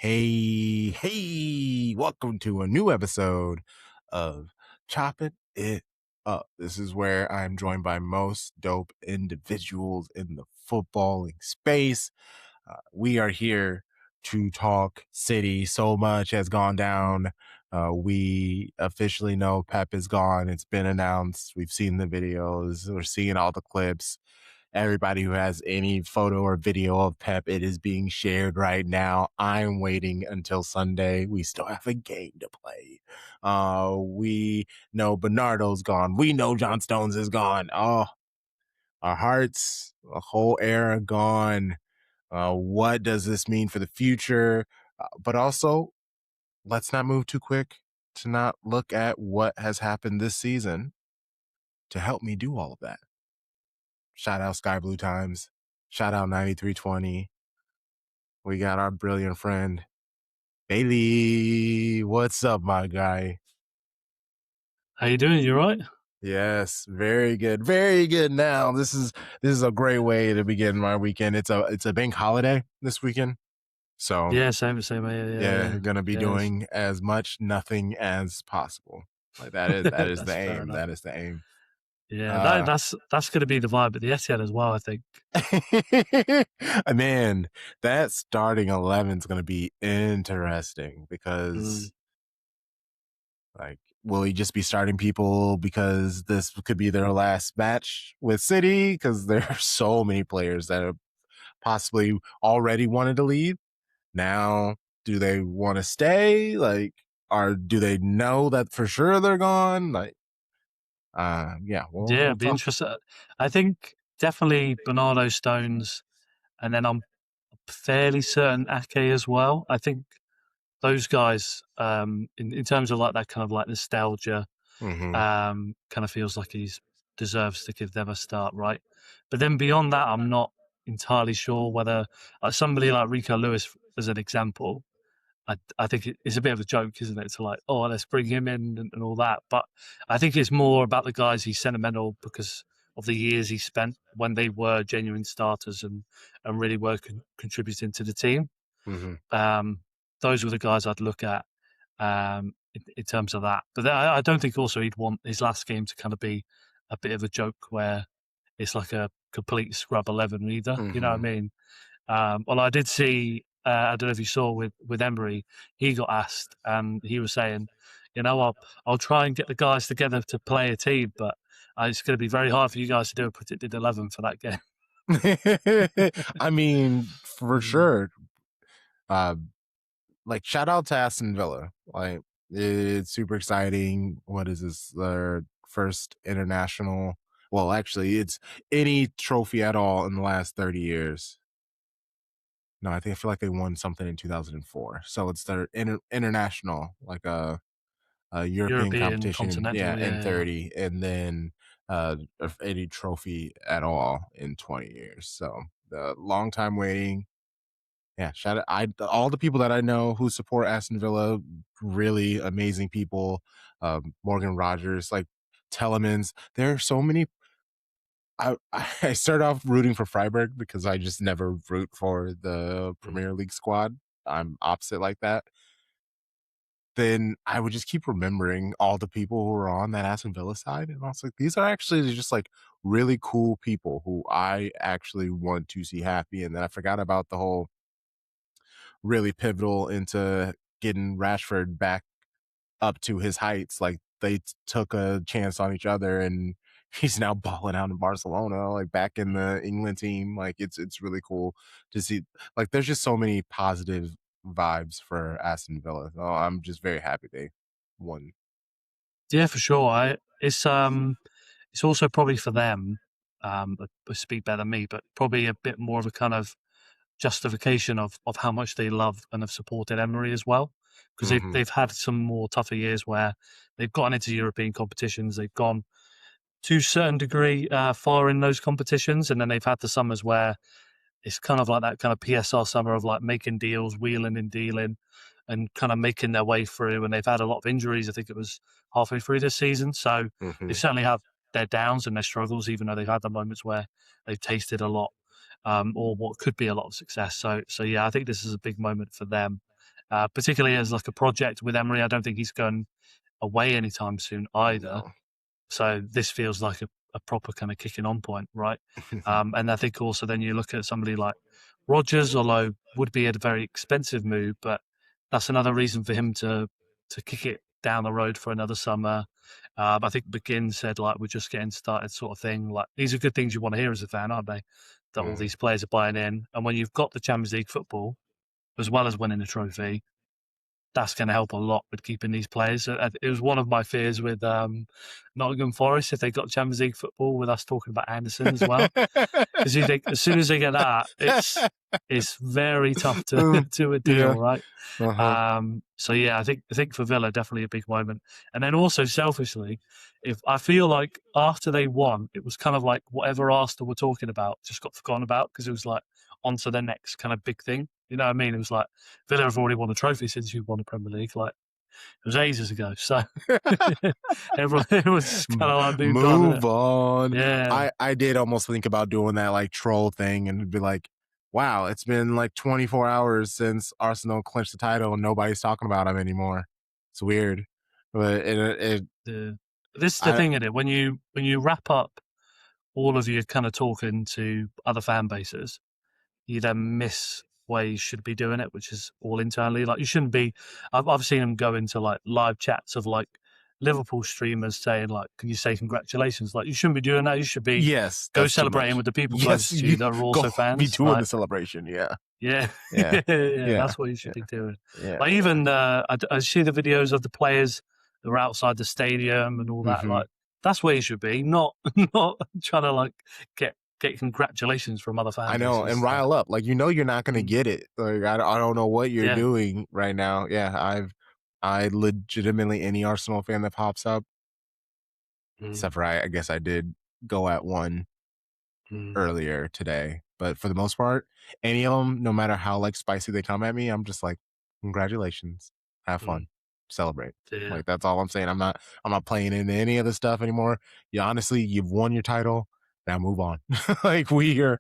Hey, welcome to a new episode of Choppin' It Up. This is where I'm joined by most dope individuals in the footballing space. We are here to talk city. So much has gone down. We officially know Pep is gone. It's been announced. We've seen the videos. We're seeing all the clips. Everybody who has any photo or video of Pep, it is being shared right now. I'm waiting until Sunday. We still have a game to play. We know Bernardo's gone. We know John Stones is gone. Oh, our hearts, a whole era gone. What does this mean for the future? But also, let's not move too quick to not look at what has happened this season to help me do all of that. Shout out Sky Blue Times. Shout out 9320. We got our brilliant friend, Bailey. What's up, my guy? How you doing? You right? Yes, very good. Very good now. This is a great way to begin my weekend. It's a bank holiday this weekend. So Yeah, same. Yeah. gonna be doing as much nothing as possible. Like that is the That's fair aim. enough. That is the aim. Yeah, that's going to be the vibe at the Etihad as well, I think. Man, that starting 11 is going to be interesting because, like, will he just be starting people because this could be their last match with City? Because there are so many players that have possibly already wanted to leave. Now, do they want to stay? Like, or do they know that for sure they're gone? Like, yeah, we'll It'd be talk. interesting. I think definitely Bernardo Stones, and then I'm fairly certain Ake as well. I think those guys, in terms of like that kind of like nostalgia, Mm-hmm. kind of feels like he deserves to give them a start, right? But then beyond that, I'm not entirely sure whether somebody like Rico Lewis, as an example, I think it's a bit of a joke, isn't it? To like, oh, let's bring him in and all that. But I think it's more about the guys he's sentimental because of the years he spent when they were genuine starters and really were contributing to the team. Mm-hmm. Those were the guys I'd look at in terms of that. But I don't think also he'd want his last game to kind of be a bit of a joke where it's like a complete scrub 11 either. Mm-hmm. You know what I mean? Well, I did see. I don't know if you saw with Emery, he got asked, and he was saying, I'll try and get the guys together to play a team, but it's going to be very hard for you guys to do a predicted 11 for that game. I mean, for sure. Like shout out to Aston Villa. Like it's super exciting. What is this? Their first international. Well, actually, it's any trophy at all in the last 30 years. No, I feel like they won something in 2004. So it's their international, like a European European, competition, continental, in yeah. 30, and then of any trophy at all in 20 years. So the long time waiting. Yeah, shout out all the people that I know who support Aston Villa, really amazing people. Morgan Rogers, like Telemans. There are so many. I start off rooting for Freiburg because I just never root for the Premier League squad. I'm opposite like that. Then I would just keep remembering all the people who were on that Aston Villa side, and I was like, these are actually just like really cool people who I actually want to see happy. And then I forgot about the whole really pivotal into getting Rashford back up to his heights. Like they took a chance on each other, and he's now balling out in Barcelona, like back in the England team. Like it's really cool to see. Like there's just so many positive vibes for Aston Villa. So I'm just very happy they won. Yeah, for sure. It's also probably for them, they speak better than me, but probably a bit more of a kind of justification of how much they love and have supported Emery as well, because they've had some more tougher years where they've gotten into European competitions, they've gone to a certain degree far in those competitions, and then they've had the summers where it's kind of like that kind of PSR summer of like making deals, wheeling and dealing, and kind of making their way through. And they've had a lot of injuries. I think it was halfway through this season, so they certainly have their downs and their struggles, even though they've had the moments where they've tasted a lot, or what could be a lot of success. So yeah, I think this is a big moment for them. particularly as like a project with Emery. I don't think he's going away anytime soon either. No. So this feels like a proper kind of kicking on point, right? And I think also then you look at somebody like Rodgers, although would be a very expensive move, but that's another reason for him to kick it down the road for another summer. I think McGinn said like we're just getting started, sort of thing. Like these are good things you want to hear as a fan, aren't they? That all Mm. these players are buying in, and when you've got the Champions League football as well as winning a trophy, that's going to help a lot with keeping these players. It was one of my fears with Nottingham Forest if they got Champions League football with us talking about Anderson as well, because you think as soon as they get that, it's very tough to to a deal, Yeah. right? Uh-huh. So yeah, I think for Villa definitely a big moment, and then also selfishly, if I feel like after they won, it was kind of like whatever Arsenal were talking about just got forgotten about because it was like on to the next kind of big thing. You know what I mean? It was like Villa have already won a trophy since you won the Premier League. Like it was ages ago. So everyone's kind of like moved on, Move innit? on. Yeah, I did almost think about doing that like troll thing and be like, wow, it's been like 24 hours since Arsenal clinched the title and nobody's talking about him anymore. It's weird. But the, this is the I thing in it when you wrap up all of your kind of talking to other fan bases, you then miss where you should be doing it, which is all internally. Like you shouldn't be. I've seen them go into like live chats of like Liverpool streamers saying like, "Can you say congratulations?" Like you shouldn't be doing that. You should be yes, go that's too celebrating much. with the people Yes, closest to you you that are go also be fans. doing the Like celebration. Yeah. yeah, Yeah. yeah, Yeah. that's what you should be doing. Yeah. Like even I see the videos of the players that were outside the stadium and all that. Hmm. Like that's where you should be, not not trying to like get congratulations from other fan I know, and bases. rile up. Like you're not going to Mm, get it. Like I don't know what you're yeah. doing right now. Yeah, I legitimately any Arsenal fan that pops up, Mm, except for I guess I did go at one mm, earlier today, but for the most part, any of them, no matter how like spicy they come at me, I'm just like, congratulations, have mm, fun, celebrate. yeah, Like that's all I'm saying. I'm not playing into any of this stuff anymore. You honestly, you've won your title. Now move on. Like we are.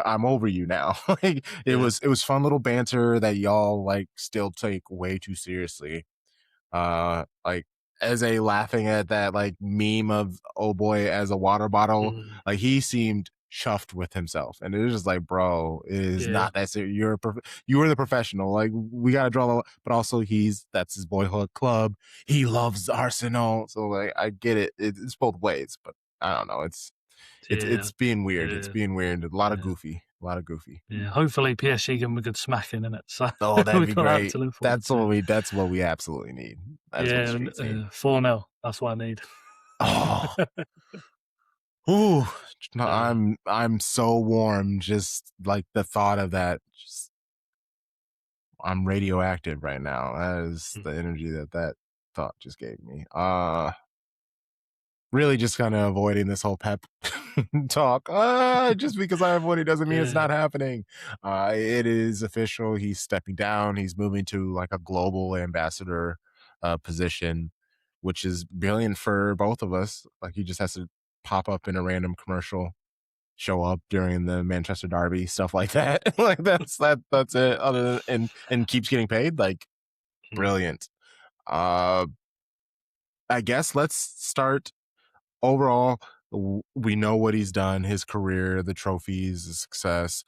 I'm over you now. Like yeah. it was fun little banter that y'all like still take way too seriously. Like as a laughing at that like meme of oh boy as a water bottle, Mm, like he seemed chuffed with himself, and it was just like, bro, it is yeah, not that serious. You are the professional. Like we gotta draw the, but also that's his boyhood club. He loves Arsenal, so like I get it. It's both ways, but I don't know. yeah, It's being weird. It's yeah, being weird. A lot of yeah, goofy. A lot of goofy. yeah. Hopefully PSG give them a good smacking in it. So Oh, that'd we be got that great. to look forward to. That's what we absolutely need. That is what the Yeah, streets need. 4-0. That's what I need. Oh, ooh, no, uh, I'm so warm. Just like the thought of that. Just I'm radioactive right now. That is the energy that thought just gave me. Really just kind of avoiding this whole pep talk. Just because I avoid it doesn't mean it's yeah. not happening. It is official. He's stepping down. He's moving to like a global ambassador position, which is brilliant for both of us. Like he just has to pop up in a random commercial, show up during the Manchester Derby, stuff like that. Like that's it. Other than and keeps getting paid. Like Mm. brilliant. Uh, I guess let's start overall. We know what he's done, his career, the trophies, the success,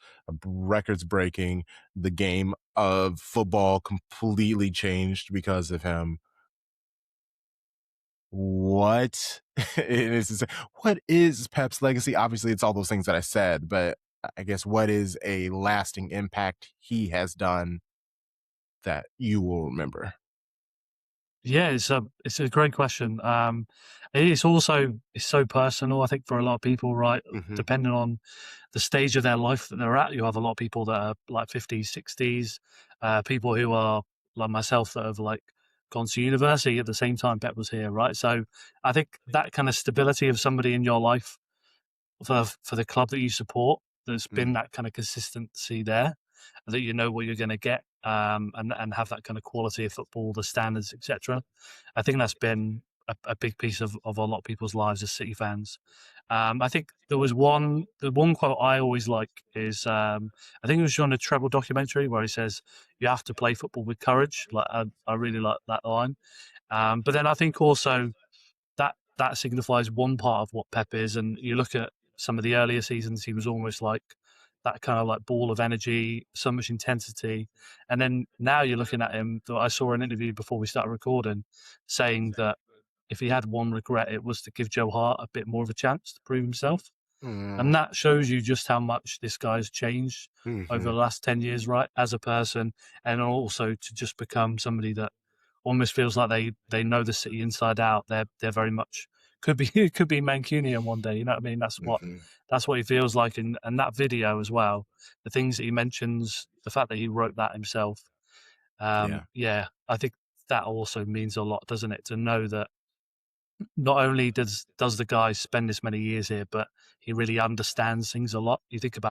records breaking. The game of football completely changed because of him. What is what is Pep's legacy? Obviously, it's all those things that I said, but I guess what is a lasting impact he has done that you will remember? Yeah, it's a great question. It's so personal. I think for a lot of people, right, Mm-hmm. depending on the stage of their life that they're at, you have a lot of people that are like 50s, 60s, people who are like myself that have like gone to university at the same time Pep was here, right? So I think that kind of stability of somebody in your life for the club that you support, there's been that kind of consistency there, that you know what you're going to get, and have that kind of quality of football, the standards, etc. I think that's been a big piece of a lot of people's lives as City fans. I think there was the one quote I always like is, I think it was on a treble documentary where he says, "You have to play football with courage." Like I really like that line. But then I think also that signifies one part of what Pep is. And you look at some of the earlier seasons, he was almost like that kind of like ball of energy, so much intensity. And then now you're looking at him. I saw an interview before we started recording saying that if he had one regret, it was to give Joe Hart a bit more of a chance to prove himself. Mm, And that shows you just how much this guy's changed over hmm the last 10 years, right? As a person, and also to just become somebody that almost feels like they know the city inside out. They're very much could be could be Mancunian one day. You know what I mean? hmm That's what he feels like. And that video as well, the things that he mentions, the fact that he wrote that himself. Yeah. Yeah, I think that also means a lot, doesn't it? To know that not only does the guy spend this many years here, but he really understands things a lot. You think about